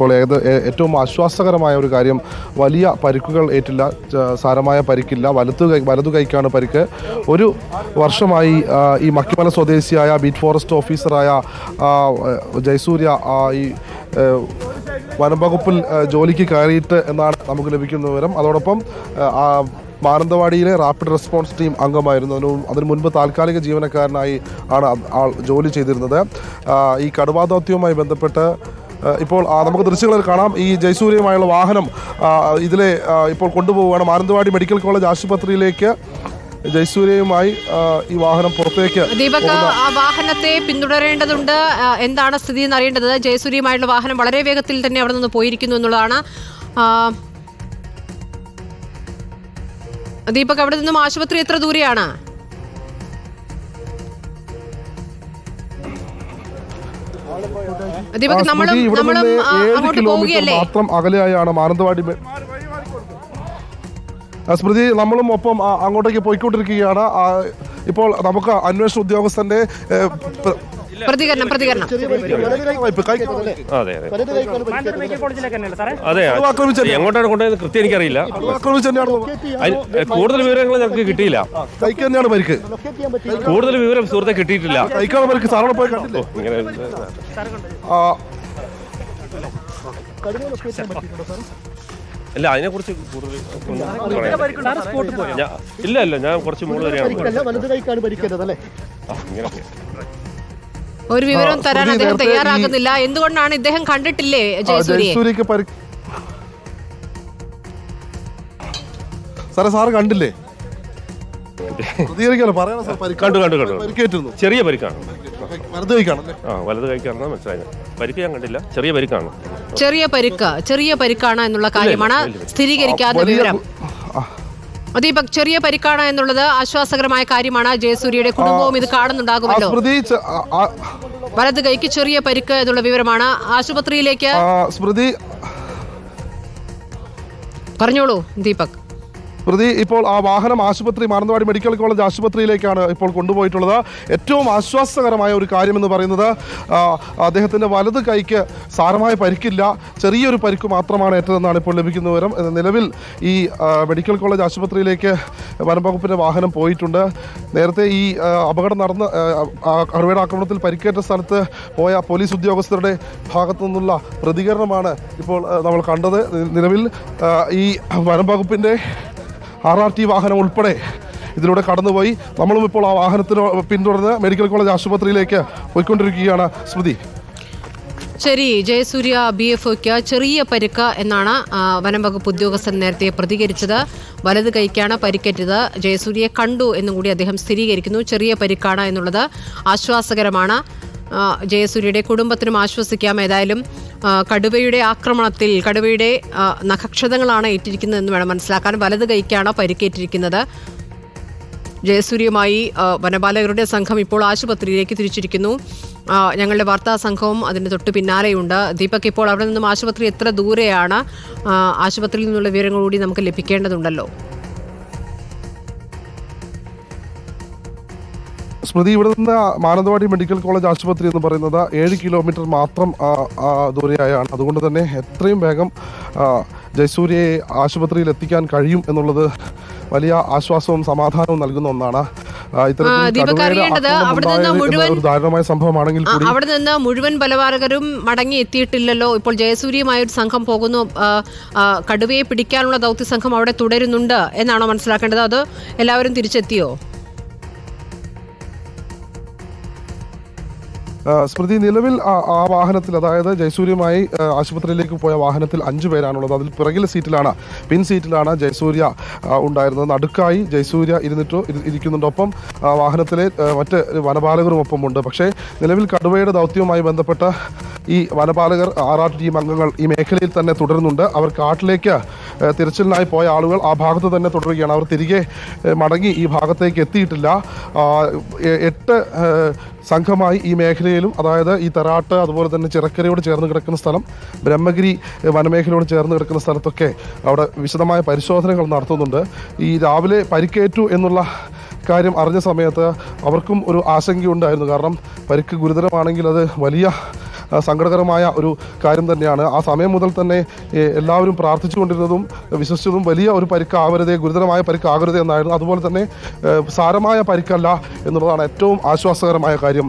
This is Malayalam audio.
ഇപ്പോൾ ഏറ്റവും ആശ്വാസകരമായ ഒരു കാര്യം, വലിയ പരിക്കുകൾ ഏറ്റില്ല, സാരമായ പരിക്കില്ല. വലതു കൈക്കാണ് പരിക്ക്. ഒരു വർഷമായി ഈ മക്കിമല സ്വദേശിയായ ബീറ്റ് ഫോറസ്റ്റ് ഓഫീസറായ ജയസൂര്യ ഈ വനംവകുപ്പിൽ ജോലിക്ക് കയറിയിട്ട് എന്നാണ് നമുക്ക് ലഭിക്കുന്ന വിവരം. അതോടൊപ്പം മാനന്തവാടിയിലെ റാപ്പിഡ് റെസ്പോൺസ് ടീം അംഗമായിരുന്നു. അതിനു മുൻപ് താൽക്കാലിക ജീവനക്കാരനായി ആണ് ജോലി ചെയ്തിരുന്നത്. ഈ കടുവാ ദൗത്യവുമായി ബന്ധപ്പെട്ട് ഇപ്പോൾ നമുക്ക് ദൃശ്യങ്ങളിൽ കാണാം. ഈ ജയസൂര്യയുമായുള്ള വാഹനം ഇതിലെ ഇപ്പോൾ കൊണ്ടുപോവുകയാണ്. മാനന്തവാടി മെഡിക്കൽ കോളേജ് ആശുപത്രിയിലേക്ക് ജയസൂര്യയുമായി ഈ വാഹനം പുറത്തേക്ക്. ദീപക്, ആ വാഹനത്തെ പിന്തുടരേണ്ടതുണ്ട്. എന്താണ് സ്ഥിതി എന്ന് അറിയേണ്ടത്. ജയസൂര്യയുമായുള്ള വാഹനം വളരെ വേഗത്തിൽ തന്നെ അവിടെ നിന്ന് പോയിരിക്കുന്നു എന്നുള്ളതാണ്. ദീപക്, അവിടെ നിന്നും ആശുപത്രി എത്ര ദൂരെയാണ്? ദീപക്, അങ്ങോട്ട് പോവുകയല്ലേ? മാത്രം അകലെയായാണ് മാനന്തവാടി. സ്മൃതി, നമ്മളും ഒപ്പം അങ്ങോട്ടേക്ക് പോയിക്കൊണ്ടിരിക്കുകയാണ്. ഇപ്പോൾ നമുക്ക് അന്വേഷണ ഉദ്യോഗസ്ഥന്റെ പ്രതികരണം. അതെ, എങ്ങോട്ടാണ് കൊണ്ടുപോയത് കൃത്യം എനിക്കറിയില്ല. കൂടുതൽ വിവരങ്ങൾ ഞങ്ങൾക്ക് കിട്ടിയില്ല. കൂടുതൽ വിവരം സുഹൃത്തെ കിട്ടിയിട്ടില്ല. ഇല്ല, അതിനെക്കുറിച്ച് കൂടുതൽ ഇല്ല. ഞാൻ കുറച്ച് മുകളിൽ വരെയാണ്. ഒരു വിവരം തരാൻ അദ്ദേഹം തയ്യാറാകുന്നില്ല. എന്തുകൊണ്ടാണ്? ഇദ്ദേഹം കണ്ടിട്ടില്ലേ ജയസൂര്യക്ക്? സാറ് കണ്ടില്ലേ? കണ്ടു. ചെറിയ പരിക്കാണ്. വലത് കൈക്കാണെന്ന് മനസ്സിലായത്. പരിക്ക് ഞാൻ കണ്ടില്ല. ചെറിയ പരിക്കാണ്. ചെറിയ പരിക്കാണ് എന്നുള്ള കാര്യമാണ് സ്ഥിരീകരിക്കാത്ത വിവരം. ദീപക്, ചെറിയ പരിക്കാണ് എന്നുള്ളത് ആശ്വാസകരമായ കാര്യമാണ്. ജയസൂര്യയുടെ കുടുംബവും ഇത് കാണുന്നുണ്ടാകുമല്ലോ. വലത് കൈക്ക് ചെറിയ പരിക്ക് എന്നുള്ള വിവരമാണ്. ആശുപത്രിയിലേക്ക് പറഞ്ഞോളൂ ദീപക്. ഇപ്പോൾ ആ വാഹനം മാനന്തവാടി മെഡിക്കൽ കോളേജ് ആശുപത്രിയിലേക്കാണ് ഇപ്പോൾ കൊണ്ടുപോയിട്ടുള്ളത്. ഏറ്റവും ആശ്വാസകരമായ ഒരു കാര്യമെന്ന് പറയുന്നത് അദ്ദേഹത്തിൻ്റെ വലത് കൈക്ക് സാരമായ പരിക്കില്ല, ചെറിയൊരു പരിക്ക് മാത്രമാണ് ഏറ്റതെന്നാണ് ഇപ്പോൾ ലഭിക്കുന്ന വിവരം. നിലവിൽ ഈ മെഡിക്കൽ കോളേജ് ആശുപത്രിയിലേക്ക് വനംവകുപ്പിൻ്റെ വാഹനം പോയിട്ടുണ്ട്. നേരത്തെ ഈ അപകടം നടന്ന കടുവയുടെ ആക്രമണത്തിൽ പരിക്കേറ്റ സ്ഥലത്ത് പോയ പോലീസ് ഉദ്യോഗസ്ഥരുടെ ഭാഗത്തു നിന്നുള്ള പ്രതികരണമാണ് ഇപ്പോൾ നമ്മൾ കണ്ടത്. നിലവിൽ ഈ വനംവകുപ്പിൻ്റെ RRT വാഹനം ഉൾപ്പെടെ ഇതിലൂടെ കടന്നുപോയി. നമ്മളും ഇപ്പോൾ ആ വാഹനത്തിന് പിന്തുടർന്ന് മെഡിക്കൽ കോളേജ് ആശുപത്രിയിലേക്ക് പോയിക്കൊണ്ടിരിക്കുകയാണ്. സ്മൃതി, ശരി. ജയസൂര്യ BFOയ്ക്ക് ചെറിയ പരിക്ക് എന്നാണ് വനം വകുപ്പ് ഉദ്യോഗസ്ഥൻ നേരത്തെ പ്രതികരിച്ചത്. വലത് കൈക്കാണ് പരിക്കേറ്റത്. ജയസൂര്യയെ കണ്ടു എന്നും കൂടി അദ്ദേഹം സ്ഥിരീകരിക്കുന്നു. ചെറിയ പരിക്കാണ് എന്നുള്ളത് ആശ്വാസകരമാണ്. ജയസൂര്യയുടെ കുടുംബത്തിനും ആശ്വസിക്കാം. ഏതായാലും കടുവയുടെ ആക്രമണത്തിൽ കടുവയുടെ നഖക്ഷതങ്ങളാണ് ഏറ്റിരിക്കുന്നതെന്ന് വേണം മനസ്സിലാക്കാൻ. വലത് കൈക്കാണ് പരിക്കേറ്റിരിക്കുന്നത്. ജയസൂര്യയുമായി വനപാലകരുടെ സംഘം ഇപ്പോൾ ആശുപത്രിയിലേക്ക് തിരിച്ചിരിക്കുന്നു. ഞങ്ങളുടെ വാർത്താ സംഘവും അതിന് തൊട്ട് പിന്നാലെയുണ്ട്. ദീപക്, ഇപ്പോൾ അവിടെ നിന്നും ആശുപത്രി എത്ര ദൂരെയാണ്? ആശുപത്രിയിൽ നിന്നുള്ള വിവരങ്ങൾ കൂടി നമുക്ക് ലഭിക്കേണ്ടതുണ്ടല്ലോ. സ്മൃതി, ഇവിടെ നിന്ന് മാനന്തവാടി മെഡിക്കൽ കോളേജ് ആശുപത്രി എന്ന് പറയുന്നത് 7 കിലോമീറ്റർ മാത്രം ദൂരെയായാണ്. അതുകൊണ്ട് തന്നെ എത്രയും വേഗം ജയസൂര്യയെ ആശുപത്രിയിൽ എത്തിക്കാൻ കഴിയും എന്നുള്ളത് വലിയ ആശ്വാസവും സമാധാനവും നൽകുന്ന ഒന്നാണ്. ദാരുണമായ സംഭവമാണെങ്കിൽ കൂടി അവിടെ നിന്ന് മുഴുവൻ ബലപാലകരും മടങ്ങി എത്തിയിട്ടില്ലല്ലോ. ഇപ്പോൾ ജയസൂര്യയുമായ ഒരു സംഘം പോകുന്നു. കടുവയെ പിടിക്കാനുള്ള ദൗത്യ സംഘം അവിടെ തുടരുന്നുണ്ട് എന്നാണോ മനസ്സിലാക്കേണ്ടത്? അത് എല്ലാവരും തിരിച്ചെത്തിയോ? സ്മൃതി, നിലവിൽ ആ വാഹനത്തിൽ, അതായത് ജയസൂര്യയുമായി ആശുപത്രിയിലേക്ക് പോയ വാഹനത്തിൽ 5 പേരാണുള്ളത്. അതിൽ പിറകിലെ സീറ്റിലാണ്, പിൻ സീറ്റിലാണ് ജയസൂര്യ ഉണ്ടായിരുന്നത്. നടുക്കായി ജയസൂര്യ ഇരിക്കുന്നുണ്ട്. ഒപ്പം വാഹനത്തിലെ മറ്റ് വനപാലകരും ഒപ്പമുണ്ട്. പക്ഷേ നിലവിൽ കടുവയുടെ ദൗത്യവുമായി ബന്ധപ്പെട്ട ഈ വനപാലകർ RRT ടീം അംഗങ്ങൾ ഈ മേഖലയിൽ തന്നെ തുടരുന്നുണ്ട്. അവർ കാട്ടിലേക്ക് തിരച്ചിലിനായി പോയ ആളുകൾ ആ ഭാഗത്ത് തന്നെ തുടരുകയാണ്. അവർ തിരികെ മടങ്ങി ഈ ഭാഗത്തേക്ക് എത്തിയിട്ടില്ല. 8 സംഘമായി ഈ മേഖലയിലും, അതായത് ഈ തറാട്ട്, അതുപോലെ തന്നെ ചിറക്കരയോട് ചേർന്ന് കിടക്കുന്ന സ്ഥലം, ബ്രഹ്മഗിരി വനമേഖലയോട് ചേർന്ന് കിടക്കുന്ന സ്ഥലത്തൊക്കെ അവിടെ വിശദമായ പരിശോധനകൾ നടത്തുന്നുണ്ട്. ഈ രാവിലെ പരിക്കേറ്റു എന്നുള്ള കാര്യം അറിഞ്ഞ സമയത്ത് അവർക്കും ഒരു ആശങ്കയുണ്ടായിരുന്നു. കാരണം പരിക്ക് ഗുരുതരമാണെങ്കിൽ അത് വലിയ സങ്കടകരമായ ഒരു കാര്യം തന്നെയാണ്. ആ സമയം മുതൽ തന്നെ എല്ലാവരും പ്രാർത്ഥിച്ചുകൊണ്ടിരുന്നതും വിശ്വസിച്ചതും വലിയ ഒരു പരിക്കാവരുതേ, ഗുരുതരമായ പരിക്കാകരുതേ എന്നായിരുന്നു. അതുപോലെ തന്നെ സാരമായ പരിക്കല്ല എന്നുള്ളതാണ് ഏറ്റവും ആശ്വാസകരമായ കാര്യം.